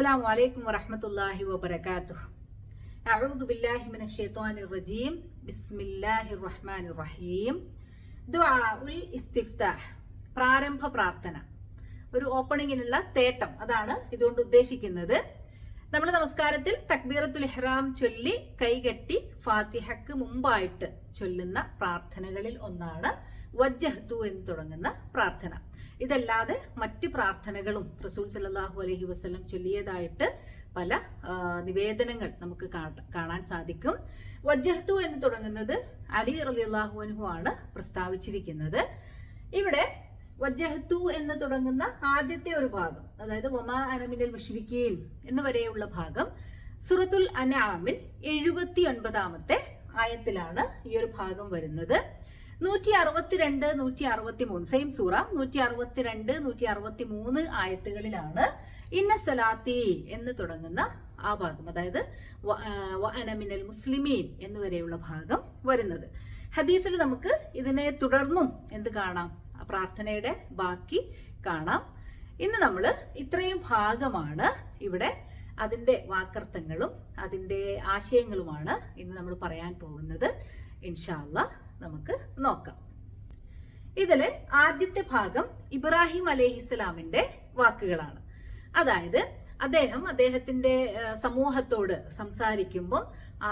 السلام عليكم ورحمة الله وبركاته. أعوذ بالله من الشيطان الرجيم. بسم الله الرحمن الرحيم. ദുആഉൽ ഇസ്തിഫ്താഹ്, പ്രാരംഭ പ്രാർത്ഥന, ഒരു ഓപ്പണിങ്ങിനുള്ള തേട്ടം, അതാണ് ഇതുകൊണ്ട് ഉദ്ദേശിക്കുന്നത്. നമ്മൾ നമസ്കാരത്തിൽ തക്ബീറത്തുൽ ഇഹ്റാം ചൊല്ലി കൈകെട്ടി ഫാത്തിഹക്ക് മുമ്പായിട്ട് ചൊല്ലുന്ന പ്രാർത്ഥനകളിൽ ഒന്നാണ് വജ്ജഹ്തു എന്ന് തുടങ്ങുന്ന പ്രാർത്ഥന. ഇതല്ലാതെ മറ്റ് പ്രാർത്ഥനകളും റസൂൽ സല്ലല്ലാഹു അലൈഹി വസല്ലം ചൊല്ലിയതായിട്ട് പല നിവേദനങ്ങൾ നമുക്ക് കാണാൻ സാധിക്കും. വജ്ജഹ്തു എന്ന് തുടങ്ങുന്നത് അലി റളിയല്ലാഹു അൻഹു ആണ് പ്രസ്താവിച്ചിരിക്കുന്നത്. ഇവിടെ വജ്ജഹ്തു എന്ന് തുടങ്ങുന്ന ആദ്യത്തെ ഒരു ഭാഗം, അതായത് വമാ അന മിനൽ മുശ്രിക്കീൻ എന്ന് വരെയുള്ള ഭാഗം സൂറത്തുൽ അൻആമിൽ 79ാമത്തെ ആയത്തിലാണ് ഈ ഒരു ഭാഗം വരുന്നത്. 162, 163 സെയിം സൂറ 162, 163 ആയത്തുകളിലാണ് ഇന്ന സലാത്തി എന്ന് തുടങ്ങുന്ന ആ ഭാഗം, അതായത് വഅന മിനൽ മുസ്ലിമീൻ എന്ന് വരെയുള്ള ഭാഗം വരുന്നത്. ഹദീസിൽ നമുക്ക് ഇതിനെ തുടർന്നും എന്ത് കാണാം, പ്രാർത്ഥനയുടെ ബാക്കി കാണാം. ഇന്ന് നമ്മൾ ഇത്രയും ഭാഗമാണ് ഇവിടെ അതിന്റെ വാക്കർത്ഥങ്ങളും അതിന്റെ ആശയങ്ങളുമാണ് ഇന്ന് നമ്മൾ പറയാൻ പോകുന്നത്. ഇൻഷാ അല്ലാഹ് നമുക്ക് നോക്കാം. ഇതില് ആദ്യത്തെ ഭാഗം ഇബ്രാഹിം അലൈഹിസ്സലാമിന്റെ വാക്കുകളാണ്. അതായത് അദ്ദേഹത്തിന്റെ സമൂഹത്തോട് സംസാരിക്കുമ്പോൾ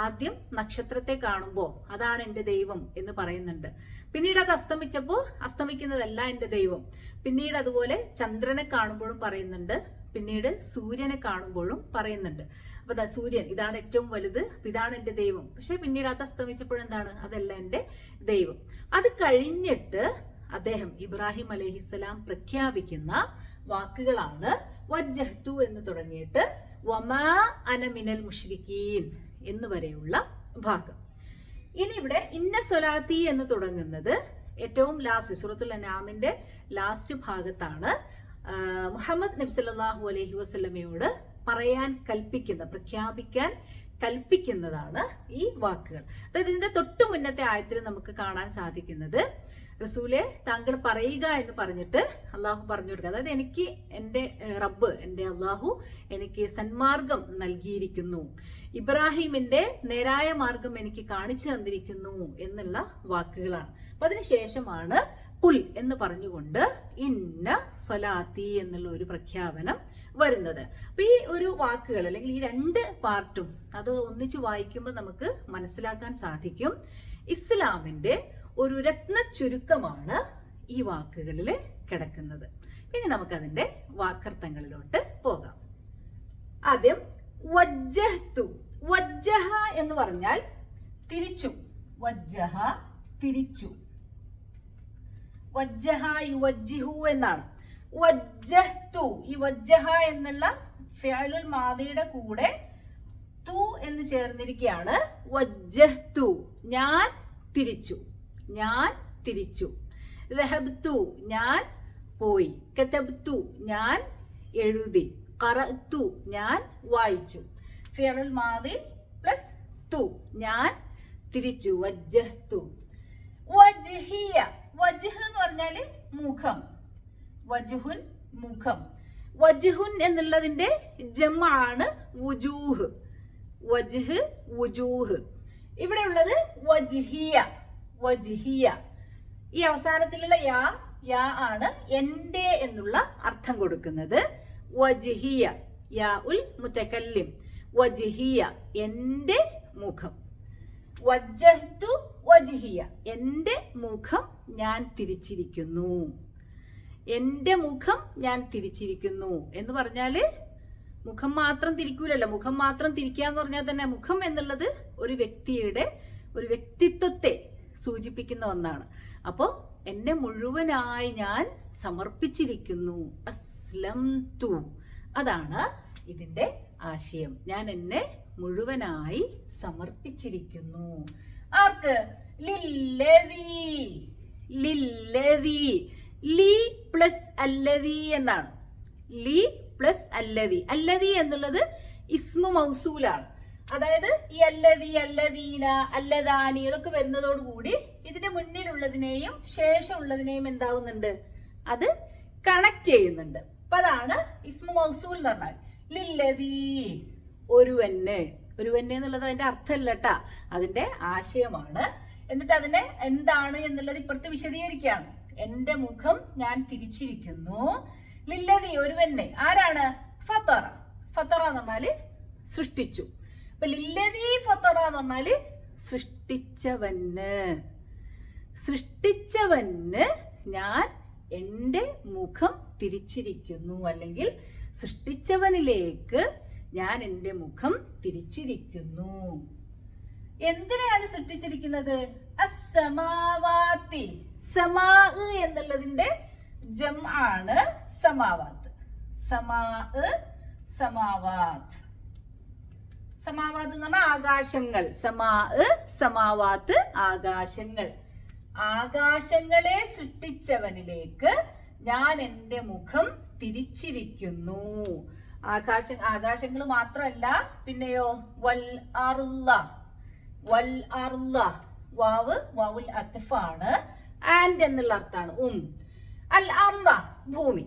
ആദ്യം നക്ഷത്രത്തെ കാണുമ്പോൾ അതാണ് എന്റെ ദൈവം എന്ന് പറയുന്നുണ്ട്. പിന്നീട് അത് അസ്തമിക്കുന്നതല്ല എന്റെ ദൈവം. പിന്നീട് അതുപോലെ ചന്ദ്രനെ കാണുമ്പോഴും പറയുന്നുണ്ട്, പിന്നീട് സൂര്യനെ കാണുമ്പോഴും പറയുന്നുണ്ട്. അപ്പൊ സൂര്യൻ ഇതാണ് ഏറ്റവും വലുത്, ഇതാണ് എന്റെ ദൈവം. പക്ഷെ പിന്നീട് അത് അസ്തമിച്ചപ്പോഴെന്താണ്, അതല്ല എന്റെ ദൈവം. അത് കഴിഞ്ഞിട്ട് അദ്ദേഹം ഇബ്രാഹിം അലൈഹിസ്സലാം പ്രഖ്യാപിക്കുന്ന വാക്കുകളാണ് വജ്ജഹ്തു എന്ന് തുടങ്ങിയിട്ട് വമാ അന മിനൽ മുശ്രിക്കീൻ എന്ന് വരെയുള്ള ഭാഗം. ഇനി ഇവിടെ ഇന്ന സ്വലാത്തി എന്ന് തുടങ്ങുന്നത് ഏറ്റവും ലാസ്റ്റ് സൂറത്തുൽ അൻആമിന്റെ ലാസ്റ്റ് ഭാഗത്താണ്. മുഹമ്മദ് നബി സല്ലല്ലാഹു അലൈഹി വസല്ലമയോട് പറയാൻ കൽപ്പിക്കുന്ന, പ്രഖ്യാപിക്കാൻ കൽപ്പിക്കുന്നതാണ് ഈ വാക്കുകൾ. അതായത് ഇതിന്റെ തൊട്ടു മുന്നത്തെ ആയത്തിൽ നമുക്ക് കാണാൻ സാധിക്കുന്നത്, റസൂലെ താങ്കൾ പറയുക എന്ന് പറഞ്ഞിട്ട് അള്ളാഹു പറഞ്ഞു കൊടുക്കുക. അതായത് എനിക്ക് എന്റെ റബ്ബ്, എന്റെ അള്ളാഹു എനിക്ക് സന്മാർഗം നൽകിയിരിക്കുന്നു, ഇബ്രാഹിമിന്റെ നേരായ മാർഗം എനിക്ക് കാണിച്ചു തന്നിരിക്കുന്നു എന്നുള്ള വാക്കുകളാണ്. അപ്പൊ അതിനുശേഷമാണ് കുൽ എന്ന് പറഞ്ഞുകൊണ്ട് ഇന്ന സ്വലാത്തി എന്നുള്ള ഒരു പ്രഖ്യാപനം വരുന്നത്. അപ്പൊ ഈ ഒരു വാക്കുകൾ അല്ലെങ്കിൽ ഈ രണ്ട് പാർട്ടും അത് ഒന്നിച്ച് വായിക്കുമ്പോൾ നമുക്ക് മനസ്സിലാക്കാൻ സാധിക്കും ഇസ്ലാമിന്റെ ഒരു രത്ന ചുരുക്കമാണ് ഈ വാക്കുകളിൽ കിടക്കുന്നത്. ഇനി നമുക്കതിന്റെ വാക്കർത്ഥങ്ങളിലോട്ട് പോകാം. ആദ്യം വജ്ജഹ്തു. വജ്ജഹ എന്ന് പറഞ്ഞാൽ തിരിച്ചു, വജ്ജഹ തിരിച്ചു, വജ്ജഹ യുവജ്ജിഹു എന്നാണ്. വജ്ജഹ്തു, ഈ വജ്ജഹ എന്നുള്ള ഫിഅലുൽ മാദിയുടെ കൂടെ തു എന്ന് ചേർന്നിരിക്കുകയാണ്. വജ്ജഹ്തു, ഞാൻ തിരിച്ചു, ഞാൻ തിരിച്ചു. ദഹബ്തു, ഞാൻ പോയി. കതബ്തു, ഞാൻ എഴുതി. ഖറഅതു, ഞാൻ വായിച്ചു. ഫിഅലുൽ മാദി പ്ലസ് തു, ഞാൻ തിരിച്ചു. വജ്ജഹ്തു. വജ്ഹിയ, വജ്ഹ് എന്ന് പറഞ്ഞാല് മുഖം, വജ്ഹുൻ മുഖം. വജ്ഹുൻ എന്നുള്ളതിന്റെ ജംആണ് വുജൂഹ്. വജ്ഹ് വുജൂഹ്. ഇവിടെ ഉള്ളത് വജ്ഹിയ, വജ്ഹിയ. ഈ അവസാനത്തിലുള്ള യാ ആണ് എന്റെ എന്നുള്ള അർത്ഥം കൊടുക്കുന്നത്. വജ്ഹിയ, യാ ഉൽ മുതകല്ലിം. വജ്ഹിയ, എന്റെ മുഖം. വജ്ജഹ്തു വജ്ഹിയ, എന്റെ മുഖം ഞാൻ തിരിച്ചിരിക്കുന്നു, എന്റെ മുഖം ഞാൻ തിരിച്ചിരിക്കുന്നു എന്ന് പറഞ്ഞാല് മുഖം മാത്രം തിരിക്കൂലല്ലോ. മുഖം മാത്രം തിരിക്കുക എന്ന് പറഞ്ഞാൽ തന്നെ മുഖം എന്നുള്ളത് ഒരു വ്യക്തിയുടെ ഒരു വ്യക്തിത്വത്തെ സൂചിപ്പിക്കുന്ന ഒന്നാണ്. അപ്പോ എന്നെ മുഴുവനായി ഞാൻ സമർപ്പിച്ചിരിക്കുന്നു. അസ്ലംതു, അതാണ് ഇതിന്റെ ആശയം. ഞാൻ എന്നെ മുഴുവനായി സമർപ്പിച്ചിരിക്കുന്നു. ആർക്ക്? ലില്ലദീ. ലില്ലദീ, ലി പ്ലസ് അല്ലദീ എന്നാണ്. ലി പ്ലസ് അല്ലദീ. അല്ലദീ എന്നുള്ളത് ഇസ്മു മൗസൂലാണ്. അതായത് ഈ അല്ലദീ, അല്ലദീന, അല്ലദാനി ഇതൊക്കെ വരുന്നതോടുകൂടി ഇതിന്റെ മുന്നിലുള്ളതിനെയും ശേഷമുള്ളതിനെയും എന്താവുന്നുണ്ട്, അത് കണക്ട് ചെയ്യുന്നുണ്ട്. അപ്പൊ അതാണ് ഇസ്മു മൗസൂൽ എന്ന് പറഞ്ഞാൽ. ലില്ലദീ ഒരുവന്. ഒരുവന് എന്നുള്ളത് അതിന്റെ അർത്ഥമല്ല കേട്ടാ, അതിന്റെ ആശയമാണ്. എന്നിട്ട് അതിനെ എന്താണ് എന്നുള്ളത് ഇപ്പുറത്ത് വിശദീകരിക്കുകയാണ്. എന്റെ മുഖം ഞാൻ തിരിച്ചിരിക്കുന്നു. ലില്ലദീ ഒരുവന്. ആരാണ്? ഫത്തറ. ഫത്തറ എന്ന് പറഞ്ഞാല് സൃഷ്ടിച്ചു. അപ്പൊ ലില്ലദീ ഫത്തറ എന്ന് പറഞ്ഞാല് സൃഷ്ടിച്ചവന്. സൃഷ്ടിച്ചവന് ഞാൻ എന്റെ മുഖം തിരിച്ചിരിക്കുന്നു, അല്ലെങ്കിൽ സൃഷ്ടിച്ചവനിലേക്ക് ഞാൻ എന്റെ മുഖം തിരിച്ചിരിക്കുന്നു. എന്തിനാണ് സൃഷ്ടിച്ചിരിക്കുന്നത്? അസ്സമാവാത്തി. സമാ എന്നുള്ളതിന്റെ ജംആണ് സമാവാത്ത്. സമാ സമാവാത്ത്. സമാവാത്ത് എന്ന് പറഞ്ഞാൽ ആകാശങ്ങൾ. സമാ സമാവാത്ത് ആകാശങ്ങൾ. ആകാശങ്ങളെ സൃഷ്ടിച്ചവനിലേക്ക് ഞാൻ എന്റെ മുഖം തിരിച്ചിരിക്കുന്നു. ആകാശങ്ങൾ മാത്രമല്ല, പിന്നെയോ വൽ അർള. വൽ അർള. വാവുൽ അത്ഫാണ്. ആൻഡ് എന്നുള്ള അർത്ഥാണ്. അൽ അർള ഭൂമി.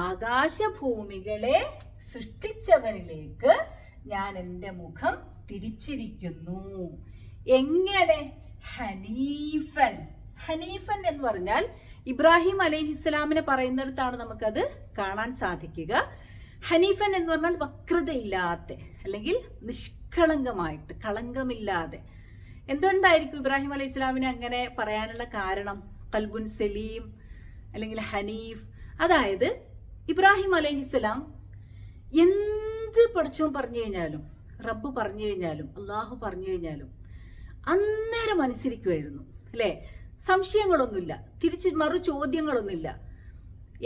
ആകാശഭൂമികളെ സൃഷ്ടിച്ചവനിലേക്ക് ഞാൻ എന്റെ മുഖം തിരിച്ചിരിക്കുന്നു. എങ്ങനെ? ഹനീഫൻ. ഹനീഫൻ എന്ന് പറഞ്ഞാൽ ഇബ്രാഹിം അലൈഹിസ്സലാമിനെ പറയുന്നിടത്താണ് നമുക്കത് കാണാൻ സാധിക്കുക. ഹനീഫൻ എന്ന് പറഞ്ഞാൽ വക്രതയില്ലാത്ത, അല്ലെങ്കിൽ നിഷ്കളങ്കമായിട്ട്, കളങ്കമില്ലാതെ. എന്തുകൊണ്ടായിരിക്കും ഇബ്രാഹിം അലൈഹി ഇസ്ലാമിനെ അങ്ങനെ പറയാനുള്ള കാരണം? കൽബുൻ സലീം അല്ലെങ്കിൽ ഹനീഫ്. അതായത് ഇബ്രാഹിം അലൈഹിസ്സലാം എന്ത് പഠിച്ചോൻ പറഞ്ഞു കഴിഞ്ഞാലും, റബ്ബ് പറഞ്ഞു കഴിഞ്ഞാലും, അള്ളാഹു പറഞ്ഞു കഴിഞ്ഞാലും അന്നേരം അനുസരിക്കുമായിരുന്നു, അല്ലേ? സംശയങ്ങളൊന്നുമില്ല, തിരിച്ച് മറു ചോദ്യങ്ങളൊന്നുമില്ല.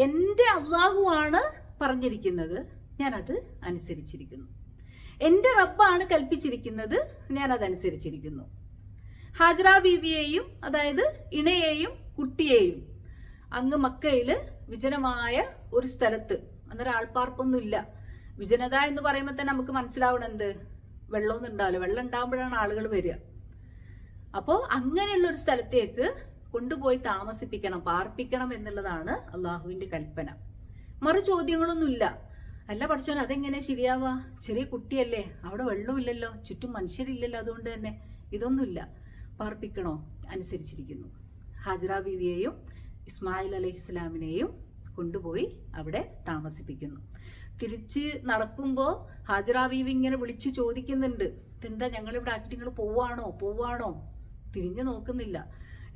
എൻ്റെ അള്ളാഹു ആണ് പറഞ്ഞിരിക്കുന്നത്, ഞാനത് അനുസരിച്ചിരിക്കുന്നു. എൻ്റെ റബ്ബാണ് കൽപ്പിച്ചിരിക്കുന്നത്, ഞാനതനുസരിച്ചിരിക്കുന്നു. ഹാജറ ബീവിയെയും, അതായത് ഇണയെയും കുട്ടിയെയും, അങ്ങ് മക്കയില് വിജനമായ ഒരു സ്ഥലത്ത്, അന്നേരം ആൾപ്പാർപ്പൊന്നുമില്ല. വിജനത എന്ന് പറയുമ്പോൾ തന്നെ നമുക്ക് മനസ്സിലാവണം എന്ത്? വെള്ളമൊന്നും ഉണ്ടാവില്ല. വെള്ളം ഉണ്ടാകുമ്പോഴാണ് ആളുകൾ വരിക. അപ്പോൾ അങ്ങനെയുള്ള ഒരു സ്ഥലത്തേക്ക് കൊണ്ടുപോയി താമസിപ്പിക്കണം, പാർപ്പിക്കണം എന്നുള്ളതാണ് അള്ളാഹുവിന്റെ കൽപ്പന. മറു ചോദ്യങ്ങളൊന്നുമില്ല. അല്ല പഠിച്ചോൻ, അതെങ്ങനെ ശരിയാവാ? ചെറിയ കുട്ടിയല്ലേ, അവിടെ വെള്ളമില്ലല്ലോ, ചുറ്റും മനുഷ്യരില്ലല്ലോ, അതുകൊണ്ട് തന്നെ ഇതൊന്നുമില്ല. പാർപ്പിക്കണോ? അനുസരിച്ചിരിക്കുന്നു. ഹാജറ ബീവിയെയും ഇസ്മായിൽ അലൈഹിസ്സലാമിനെയും കൊണ്ടുപോയി അവിടെ താമസിപ്പിക്കുന്നു. തിരിച്ച് നടക്കുമ്പോൾ ഹാജറ ബീവി ഇങ്ങനെ വിളിച്ചു ചോദിക്കുന്നുണ്ട്, ഇതെന്താ ഞങ്ങളിവിടെ ആക്കിയിട്ട് നിങ്ങൾ പോവാണോ? തിരിഞ്ഞു നോക്കുന്നില്ല.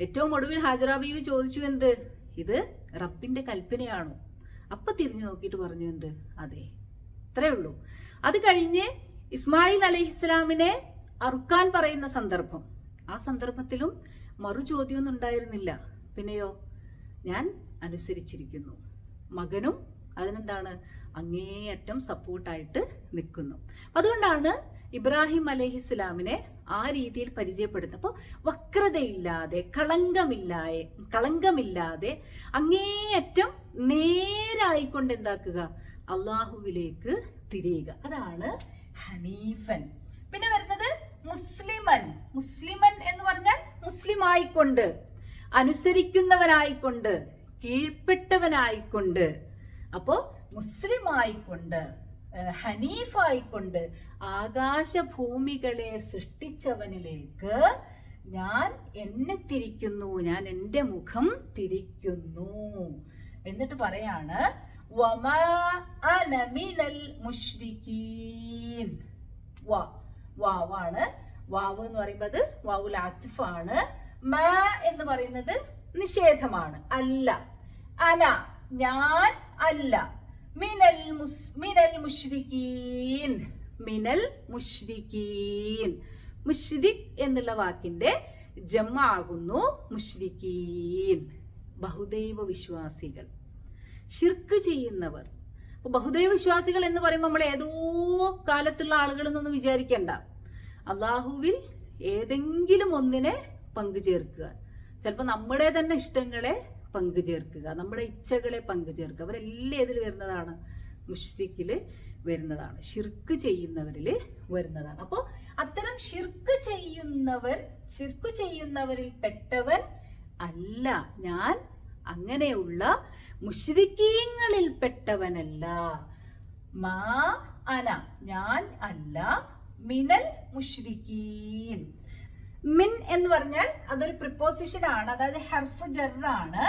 ഏറ്റവും ഒടുവിൽ ഹാജറ ബീവി ചോദിച്ചു, എന്ത്? ഇത് റബ്ബിന്റെ കൽപ്പനയാണോ? അപ്പൊ തിരിഞ്ഞു നോക്കിയിട്ട് പറഞ്ഞു, എന്ത്? അതെ. ഇത്രേ ഉള്ളൂ. അത് കഴിഞ്ഞ് ഇസ്മായിൽ അലൈഹിസ്സലാമിനെ അറുക്കാൻ പറയുന്ന സന്ദർഭം, ആ സന്ദർഭത്തിലും മറു ചോദ്യമൊന്നും ഉണ്ടായിരുന്നില്ല. പിന്നെയോ, ഞാൻ അനുസരിച്ചിരിക്കുന്നു. മകനും അതിനെന്താണ്? അങ്ങേയറ്റം സപ്പോർട്ടായിട്ട് നിൽക്കുന്നു. അതുകൊണ്ടാണ് ഇബ്രാഹിം അലൈഹിസ്സലാമിനെ ആ രീതിയിൽ പരിചയപ്പെടുത്തുന്നത്. അപ്പോൾ വക്രതയില്ലാതെ, കളങ്കമില്ലാതെ അങ്ങേയറ്റം നേരായിക്കൊണ്ട് എന്താക്കുക? അള്ളാഹുവിലേക്ക് തിരിയുക. അതാണ് ഹനീഫൻ. പിന്നെ വരുന്നത് മുസ്ലിമൻ എന്ന് പറഞ്ഞാൽ മുസ്ലിം ആയിക്കൊണ്ട്, അനുസരിക്കുന്നവനായിക്കൊണ്ട്, കീഴ്പ്പെട്ടവനായിക്കൊണ്ട്. അപ്പോ മുസ്ലിം ആയിക്കൊണ്ട്, ഹനീഫായിക്കൊണ്ട് ആകാശഭൂമികളെ സൃഷ്ടിച്ചവനിലേക്ക് ഞാൻ എന്നെ തിരിക്കുന്നു, ഞാൻ എൻ്റെ മുഖം തിരിക്കുന്നു. എന്നിട്ട് പറയാണ്, വമാ അന മിനൽ മുശ്രികീൻ. വാവാണ്. വാവ് എന്ന് പറയുന്നത് വാവുൽ ആത്തിഫാണ്. മാ എന്ന് പറയുന്നത് നിഷേധമാണ്, അല്ല. അന ഞാൻ അല്ല. മിനൽ മുശ്രികീൻ. മുശ്രിക് എന്നുള്ള വാക്കിന്റെ ജമാകുന്നു മുശ്രികീൻ. ബഹുദൈവ വിശ്വാസികൾ, ശിർക്ക് ചെയ്യുന്നവർ. അപ്പൊ ബഹുദൈവ വിശ്വാസികൾ എന്ന് പറയുമ്പോൾ നമ്മൾ ഏതോ കാലത്തുള്ള ആളുകളെന്നൊന്നും വിചാരിക്കണ്ട. അള്ളാഹുവിൽ ഏതെങ്കിലും ഒന്നിനെ പങ്കുചേർക്കുക. ചിലപ്പോൾ നമ്മുടെ തന്നെ ഇഷ്ടങ്ങളെ പങ്കുചേർക്കുക, നമ്മുടെ ഇച്ഛകളെ പങ്കുചേർക്കുക. അവരെല്ലാം ഏതിൽ വരുന്നതാണ്? മുശ്രിക്കില് വരുന്നതാണ്, ഷിർക്ക് ചെയ്യുന്നവരിൽ വരുന്നതാണ്. അപ്പോൾ അത്തരം ഷിർക്ക് ചെയ്യുന്നവരിൽ പെട്ടവൻ അല്ല ഞാൻ. അങ്ങനെയുള്ള മുശ്രിക്കീങ്ങളിൽ പെട്ടവനല്ല. മാ അന ഞാൻ അല്ല, മിനൽ മുശ്രിക്കീൻ. മിൻ എന്ന് പറഞ്ഞാൽ അതൊരു പ്രിപ്പോസിഷൻ ആണ്, അതായത് ഹർഫ് ജറാണ്.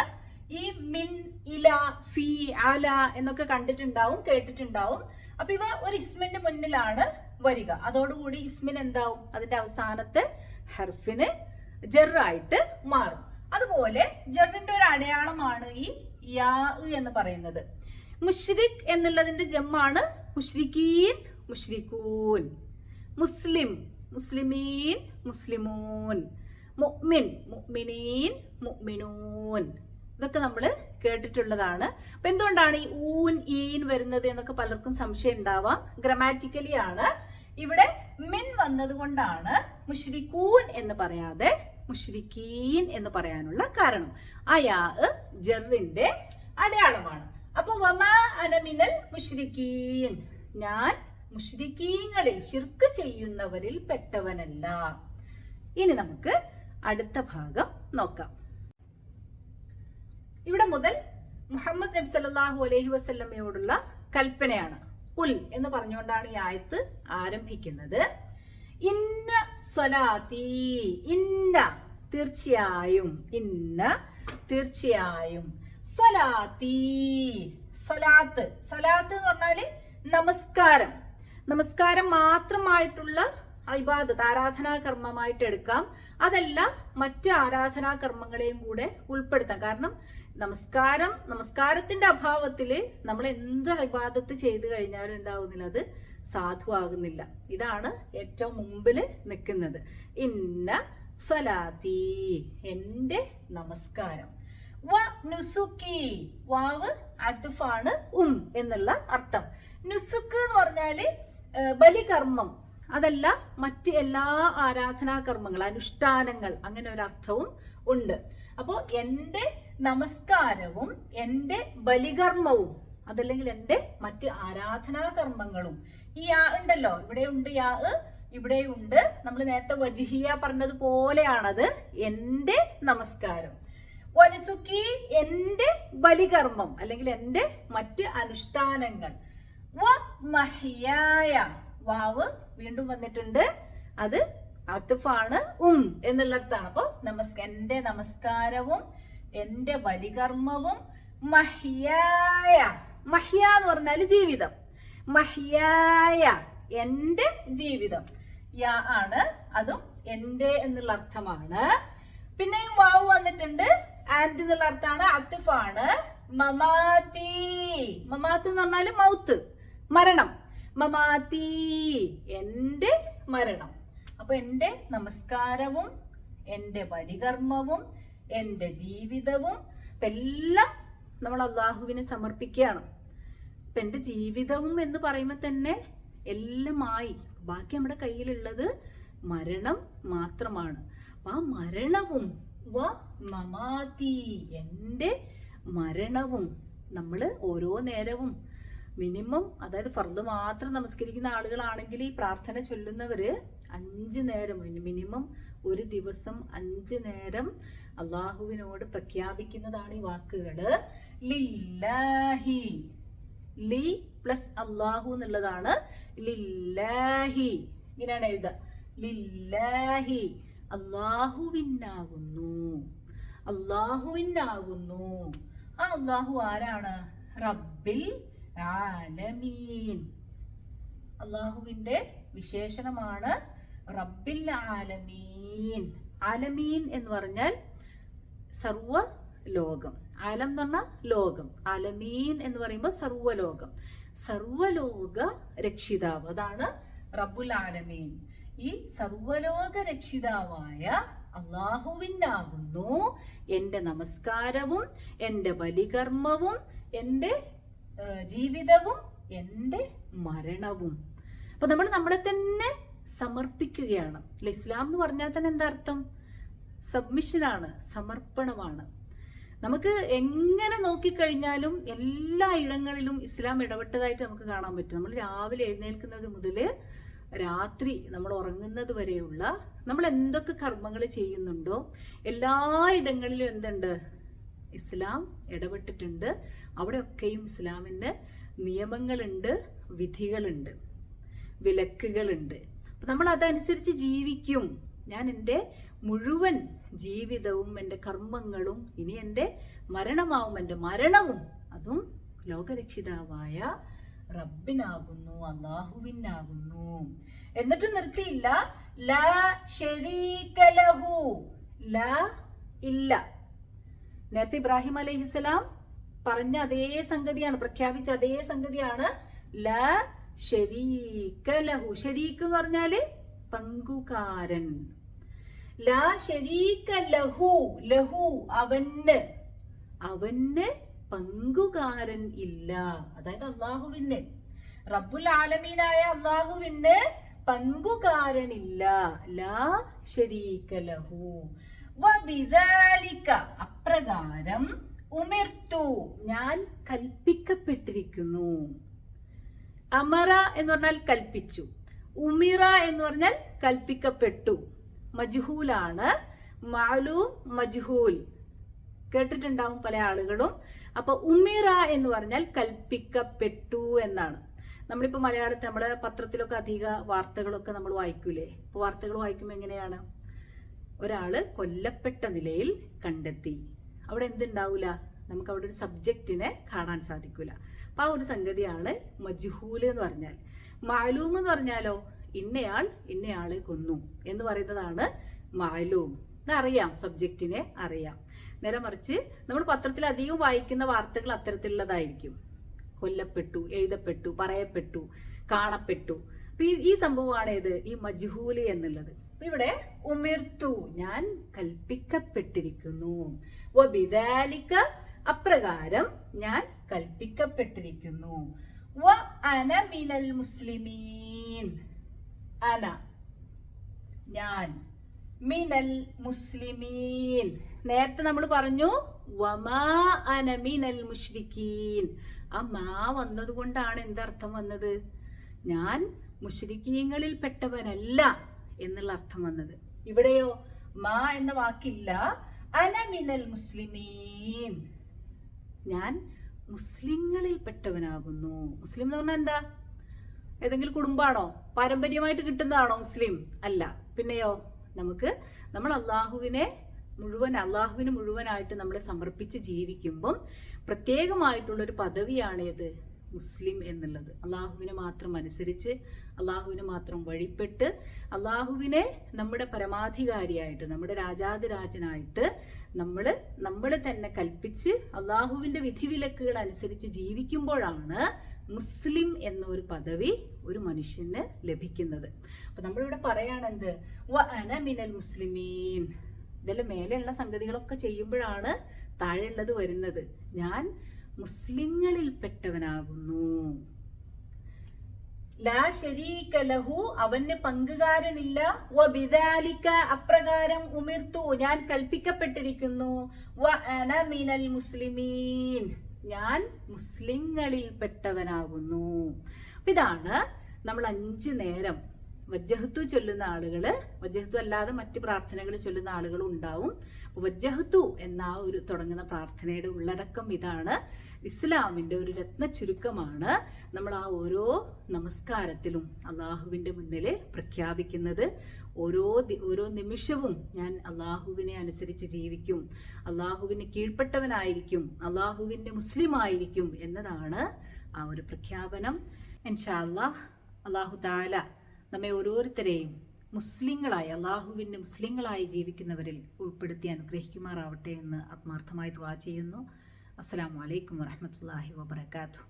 ഈ മിൻ, ഇല, ഫി, അല എന്നൊക്കെ കണ്ടിട്ടുണ്ടാവും, കേട്ടിട്ടുണ്ടാവും. അപ്പൊ ഇവ ഒരു ഇസ്മിന്റെ മുന്നിലാണ് വരിക. അതോടുകൂടി ഇസ്മിന് എന്താവും? അതിന്റെ അവസാനത്തെ ഹർഫിന് ജറായിട്ട് മാറും. അതുപോലെ ജറിന്റെ ഒരു അടയാളമാണ് ഈ യാ എന്ന് പറയുന്നത്. മുശ്രിക് എന്നുള്ളതിന്റെ ജമ്മാണ് മുശ്രിക്കീൻ, മുശ്രിക്കൂൻ. മുസ്ലിം, മുസ്ലിമീൻ, മുസ്ലിമൂൻ. മുഅ്മിൻ, മുഅ്മിനീൻ, മുഅ്മിനൂൻ. ഇതൊക്കെ നമ്മൾ കേട്ടിട്ടുള്ളതാണ്. അപ്പൊ എന്തുകൊണ്ടാണ് ഈ ഊൻ, ഈൻ വരുന്നത് എന്നൊക്കെ പലർക്കും സംശയം ഉണ്ടാവാം. ഗ്രമാറ്റിക്കലി ആണ്. ഇവിടെ മിൻ വന്നത് കൊണ്ടാണ് മുശ്രിക്കൂൻ എന്ന് പറയാതെ മുശ്രിക്കീൻ എന്ന് പറയാനുള്ള കാരണം. ആ യാ ജറിന്റെ അടയാളമാണ്. അപ്പൊ വമാ അന മിനൽ മുശ്രിക്കീൻ, ഞാൻ മുശ്രിക്കീങ്ങളിൽ ശിർക്ക് ചെയ്യുന്നവരിൽ പെട്ടവനല്ല. ഇനി നമുക്ക് അടുത്ത ഭാഗം നോക്കാം. ഇവിടെ മുതൽ മുഹമ്മദ് നബി സല്ലല്ലാഹു അലൈഹി വസല്ലമയോടുള്ള കൽപ്പനയാണ്. ഖുൽ എന്ന് പറഞ്ഞുകൊണ്ടാണ് ഈ ആയത്ത് ആരംഭിക്കുന്നത്. ഇന്ന സ്വലാത്തി, ഇന്ന തീർച്ചയായും, ഇന്ന തീർച്ചയായും, സ്വലാത്തി സ്വലാത്ത്, സ്വലാത്ത് എന്ന് പറഞ്ഞാല് നമസ്കാരം, നമസ്കാരം മാത്രമായിട്ടുള്ള ഇബാദത്ത്, ആരാധനാ കർമ്മമായിട്ട് എടുക്കാം. അതല്ല, മറ്റ് ആരാധനാ കർമ്മങ്ങളെയും കൂടെ ഉൾപ്പെടുത്താം. കാരണം നമസ്കാരത്തിന്റെ അഭാവത്തില് നമ്മൾ എന്ത് ഇബാദത്ത് ചെയ്തു കഴിഞ്ഞാലും എന്താവുന്നില്ല, അത് സാധുവാകുന്നില്ല. ഇതാണ് ഏറ്റവും മുമ്പില് നിൽക്കുന്നത്. ഇന്ന സ്വലാത്തി, എന്റെ നമസ്കാരം. വ നുസുക്കി, വാവ് അത്ഫാണ്, എന്നുള്ള അർത്ഥം. നുസുക്ക് എന്ന് പറഞ്ഞാല് ബലികർമ്മം, അതല്ല മറ്റ് എല്ലാ ആരാധനാ കർമ്മങ്ങൾ, അനുഷ്ഠാനങ്ങൾ, അങ്ങനെ ഒരു അർത്ഥവും ഉണ്ട്. അപ്പോ എന്റെ നമസ്കാരവും എന്റെ ബലികർമ്മവും, അതല്ലെങ്കിൽ എന്റെ മറ്റ് ആരാധനാ കർമ്മങ്ങളും. ഈ യാ ഉണ്ടല്ലോ, ഇവിടെ ഉണ്ട് യാ, ഇവിടെ ഉണ്ട്. നമ്മൾ നേരത്തെ വജിഹിയ പറഞ്ഞതുപോലെയാണത്. എന്റെ നമസ്കാരം. വനുസുക്കി, എന്റെ ബലികർമ്മം അല്ലെങ്കിൽ എന്റെ മറ്റ് അനുഷ്ഠാനങ്ങൾ. വ മഹ്യായ, വാവ് വീണ്ടും വന്നിട്ടുണ്ട്, അത് അത്ഫാണ്, എന്നുള്ളിടത്താണ്. അപ്പൊ എന്റെ നമസ്കാരവും എന്റെ ബലികർമ്മവും. മഹ്യായ, മഹ്യ എന്ന് പറഞ്ഞാല് ജീവിതം. മഹ്യായ, എന്റെ ജീവിതം. യാ ആണ്, അതും എന്റെ എന്നുള്ള അർത്ഥമാണ്. പിന്നെയും വാവ് വന്നിട്ടുണ്ട്, ആൻഡ് എന്നുള്ള അർത്ഥമാണ്, അത്ഫാണ്. മമാതി, മമാത്ത് എന്ന് പറഞ്ഞാല് മൗത്ത്, മരണം. മമാതി, എന്റെ മരണം. അപ്പൊ എന്റെ നമസ്കാരവും എന്റെ ബലികർമ്മവും എന്റെ ജീവിതവും എല്ലാം നമ്മൾ അള്ളാഹുവിനെ സമർപ്പിക്കുകയാണ്. ഇപ്പൊ എന്റെ ജീവിതവും എന്ന് പറയുമ്പോൾ തന്നെ എല്ലാമായി, ബാക്കി നമ്മുടെ കയ്യിലുള്ളത് മരണം മാത്രമാണ്. അപ്പൊ ആ മരണവും, വ മമാതി, എന്റെ മരണവും, നമ്മള് ഓരോ നേരവും മിനിമം, അതായത് ഫർദ് മാത്രം നമസ്കരിക്കുന്ന ആളുകളാണെങ്കിൽ ഈ പ്രാർത്ഥന ചൊല്ലുന്നവര് 5 നേരം, മിനിമം ഒരു ദിവസം 5 നേരം അള്ളാഹുവിനോട് പ്രഖ്യാപിക്കുന്നതാണ് ഈ വാക്കുകള്. ലില്ലാഹി, ലി പ്ലസ് അള്ളാഹു എന്നുള്ളതാണ്. ലില്ലാഹി, ഇങ്ങനെയാണ് എഴുതുക. ലില്ലാഹി, അള്ളാഹുവിനാകുന്നു, അള്ളാഹുവിനാകുന്നു. ആ അള്ളാഹു ആരാണ്? റബ്ബിൽ ആലമീൻ, അള്ളാഹുവിന്റെ വിശേഷണമാണ് റബ്ബിൽ ആലമീൻ. ആലമീൻ എന്ന് പറഞ്ഞാൽ സർവ ലോകം. ആലം എന്ന് പറഞ്ഞാൽ ലോകം, ആലമീൻ എന്ന് പറയുമ്പോൾ സർവലോകം, സർവലോക രക്ഷിതാവ്, അതാണ് റബ്ബുൽ ആലമീൻ. ഈ സർവലോക രക്ഷിതാവായ അള്ളാഹുവിനാകുന്നു എന്റെ നമസ്കാരവും എന്റെ ബലികർമ്മവും എന്റെ ജീവിതവും എന്റെ മരണവും. അപ്പൊ നമ്മൾ നമ്മളെ തന്നെ സമർപ്പിക്കുകയാണ്. ഇസ്ലാം എന്ന് പറഞ്ഞാൽ തന്നെ എന്താ അർത്ഥം? സബ്മിഷനാണ്, സമർപ്പണമാണ്. നമുക്ക് എങ്ങനെ നോക്കിക്കഴിഞ്ഞാലും എല്ലാ ഇടങ്ങളിലും ഇസ്ലാം ഇടപെട്ടതായിട്ട് നമുക്ക് കാണാൻ പറ്റും. നമ്മൾ രാവിലെ എഴുന്നേൽക്കുന്നത് മുതൽ രാത്രി നമ്മൾ ഉറങ്ങുന്നത് വരെയുള്ള നമ്മൾ എന്തൊക്കെ കർമ്മങ്ങൾ ചെയ്യുന്നുണ്ടോ എല്ലാ ഇടങ്ങളിലും എന്തുണ്ട്? ഇസ്ലാം ഇടപെട്ടിട്ടുണ്ട്. അവിടെയൊക്കെയും ഇസ്ലാമിന് നിയമങ്ങളുണ്ട്, വിധികളുണ്ട്, വിലക്കുകളുണ്ട്. അപ്പം നമ്മൾ അതനുസരിച്ച് ജീവിക്കും. ഞാൻ എൻ്റെ മുഴുവൻ ജീവിതവും എൻ്റെ കർമ്മങ്ങളും ഇനി എൻ്റെ മരണമാവും, എൻ്റെ മരണവും അതും ലോകരക്ഷിതാവായ റബ്ബിനാകുന്നു, അല്ലാഹുവിനാകുന്നു. എന്നിട്ട് നിർത്തിയില്ല. ലാ ശരീക ലഹു, ലാ ഇല്ല. നേരത്തെ ഇബ്രാഹിം അലൈഹിസ്സലാം പറഞ്ഞ അതേ സംഗതിയാണ്, പ്രഖ്യാപിച്ച അതേ സംഗതിയാണ്. ലാ ശരീക ലഹു. ശരീക്ക് എന്ന് പറഞ്ഞാല് പങ്കുകാരൻ. ലാ ശരീക ലഹു, ലഹു അവന്, അവന് പങ്കുകാരൻ ഇല്ല. അതായത് അള്ളാഹുവിന്, റബ്ബുൽ ആലമീനായ അള്ളാഹുവിന് പങ്കുകാരനില്ല. ലാ ശരീക ലഹു വബിദാലിക, അപ്രകാരം ഉമിർത്തു, ഞാൻ കൽപ്പിക്കപ്പെട്ടിരിക്കുന്നു. അമറ എന്ന് പറഞ്ഞാൽ കൽപ്പിച്ചു, ഉമിറ എന്ന് പറഞ്ഞാൽ കൽപ്പിക്കപ്പെട്ടു. മജ്ഹൂലാണ്, മാലൂം മജ്ഹൂൽ കേട്ടിട്ടുണ്ടാവും പല ആളുകളും. അപ്പൊ ഉമിറ എന്ന് പറഞ്ഞാൽ കൽപ്പിക്കപ്പെട്ടു എന്നാണ്. നമ്മളിപ്പോ മലയാളത്തിൽ നമ്മുടെ പത്രത്തിലൊക്കെ അധിക വാർത്തകളൊക്കെ നമ്മൾ വായിക്കൂലേ? അപ്പൊ വാർത്തകൾ വായിക്കുമ്പോൾ എങ്ങനെയാണ്? ഒരാള് കൊല്ലപ്പെട്ട നിലയിൽ കണ്ടെത്തി. അവിടെ എന്തുണ്ടാവൂല? നമുക്ക് അവിടെ ഒരു സബ്ജക്റ്റിനെ കാണാൻ സാധിക്കൂല. അപ്പൊ ആ ഒരു സംഗതിയാണ് മജ്ഹൂല് എന്ന് പറഞ്ഞാൽ. മാലൂം എന്ന് പറഞ്ഞാലോ ഇന്നയാൾ ഇന്നയാളെ കൊന്നു എന്ന് പറയുന്നതാണ് മാലൂം. അറിയാം, സബ്ജക്റ്റിനെ അറിയാം. നേരെ മറിച്ച് നമ്മൾ പത്രത്തിൽ അധികം വായിക്കുന്ന വാർത്തകൾ അത്തരത്തിലുള്ളതായിരിക്കും. കൊല്ലപ്പെട്ടു, എഴുതപ്പെട്ടു, പറയപ്പെട്ടു, കാണപ്പെട്ടു. അപ്പൊ ഈ സംഭവമാണ് ഏത്? ഈ മജ്ഹൂല് എന്നുള്ളത്. അപ്പൊ ഇവിടെ ഉമിർത്തു, ഞാൻ കൽപ്പിക്കപ്പെട്ടിരിക്കുന്നു. വബിദാലിക, അപ്രകാരം ഞാൻ കൽപ്പിക്കപ്പെട്ടിരിക്കുന്നു. വ അന മിനൽ മുസ്ലിമീൻ, അന ഞാൻ, മിനൽ മുസ്ലിമീൻ നേരത്തെ നമ്മൾ പറഞ്ഞു വമാ അന മിനൽ മുശ്രിക്കീൻ. ആ മാ വന്നത് കൊണ്ടാണ് എന്തർത്ഥം വന്നത്? ഞാൻ മുശ്രിക്കീങ്ങളിൽ പെട്ടവനല്ല എന്നുള്ള അർത്ഥം വന്നത്. ഇവിടെയോ മാ എന്ന വാക്കില്ല. അന മിനൽ മുസ്ലിമീൻ, ഞാൻ മുസ്ലിങ്ങളിൽ പെട്ടവനാകുന്നു. മുസ്ലിം എന്ന് പറഞ്ഞാൽ എന്താ? ഏതെങ്കിലും കുടുംബാണോ? പാരമ്പര്യമായിട്ട് കിട്ടുന്നതാണോ മുസ്ലിം? അല്ല. പിന്നെയോ നമ്മൾ അള്ളാഹുവിന് മുഴുവനായിട്ട് നമ്മളെ സമർപ്പിച്ച് ജീവിക്കുമ്പം പ്രത്യേകമായിട്ടുള്ളൊരു പദവിയാണ് ഏത്? മുസ്ലിം എന്നുള്ളത്. അള്ളാഹുവിനെ മാത്രം അനുസരിച്ച്, അള്ളാഹുവിനെ മാത്രം വഴിപ്പെട്ട്, അള്ളാഹുവിനെ നമ്മുടെ പരമാധികാരിയായിട്ട്, നമ്മുടെ രാജാതിരാജനായിട്ട് നമ്മൾ തന്നെ കൽപ്പിച്ച് അള്ളാഹുവിന്റെ വിധിവിലക്കുകൾ അനുസരിച്ച് ജീവിക്കുമ്പോഴാണ് മുസ്ലിം എന്നൊരു പദവി ഒരു മനുഷ്യന് ലഭിക്കുന്നത്. അപ്പൊ നമ്മളിവിടെ പറയാണെന്ത്? വ അന മിനൽ മുസ്ലിമീൻ. ഇതെല്ലാം മേലെയുള്ള സംഗതികളൊക്കെ ചെയ്യുമ്പോഴാണ് താഴെയുള്ളത് വരുന്നത്. ഞാൻ മുസ്ലിങ്ങളിൽ പെട്ടവനാകുന്നു. ലാ ശരീക ലഹു, അവന് പങ്കുകാരനില്ല. വബിദാലിക, അപ്രകാരം ഉമിർത്തു, ഞാൻ കൽപ്പിക്കപ്പെട്ടിരിക്കുന്നു. വ അന മിനൽ മുസ്ലിമീൻ, ഞാൻ മുസ്ലിങ്ങളിൽ പെട്ടവനാകുന്നു. ഇതാണ് നമ്മൾ 5 നേരം വജ്ജഹത്തു ചൊല്ലുന്ന ആളുകള്, വജ്ജഹത്തു അല്ലാതെ മറ്റ് പ്രാർത്ഥനകൾ ചൊല്ലുന്ന ആളുകളും ഉണ്ടാവും. വജ്ജഹത്തു എന്ന ആ ഒരു തുടങ്ങുന്ന പ്രാർത്ഥനയുടെ ഉള്ളടക്കം ഇതാണ്. ഇസ്ലാമിന്റെ ഒരു രത്ന ചുരുക്കമാണ് നമ്മൾ ആ ഓരോ നമസ്കാരത്തിലും അള്ളാഹുവിന്റെ മുന്നിൽ പ്രഖ്യാപിക്കുന്നത്. ഓരോ നിമിഷവും ഞാൻ അള്ളാഹുവിനെ അനുസരിച്ച് ജീവിക്കും, അള്ളാഹുവിന് കീഴ്പ്പെട്ടവനായിരിക്കും, അള്ളാഹുവിന്റെ മുസ്ലിം ആയിരിക്കും എന്നതാണ് ആ ഒരു പ്രഖ്യാപനം. ഇൻഷാ അല്ലാഹ് അള്ളാഹു തആല നമ്മെ ഓരോരുത്തരെയും മുസ്ലിങ്ങളായി, അള്ളാഹുവിന്റെ മുസ്ലിങ്ങളായി ജീവിക്കുന്നവരിൽ ഉൾപ്പെടുത്തി അനുഗ്രഹിക്കുമാറാവട്ടെ എന്ന് ആത്മാർത്ഥമായി ദുആ ചെയ്യുന്നു. അസ്സലാമു അലൈക്കും വറഹ്മത്തുള്ളാഹി വബറകാതുഹു.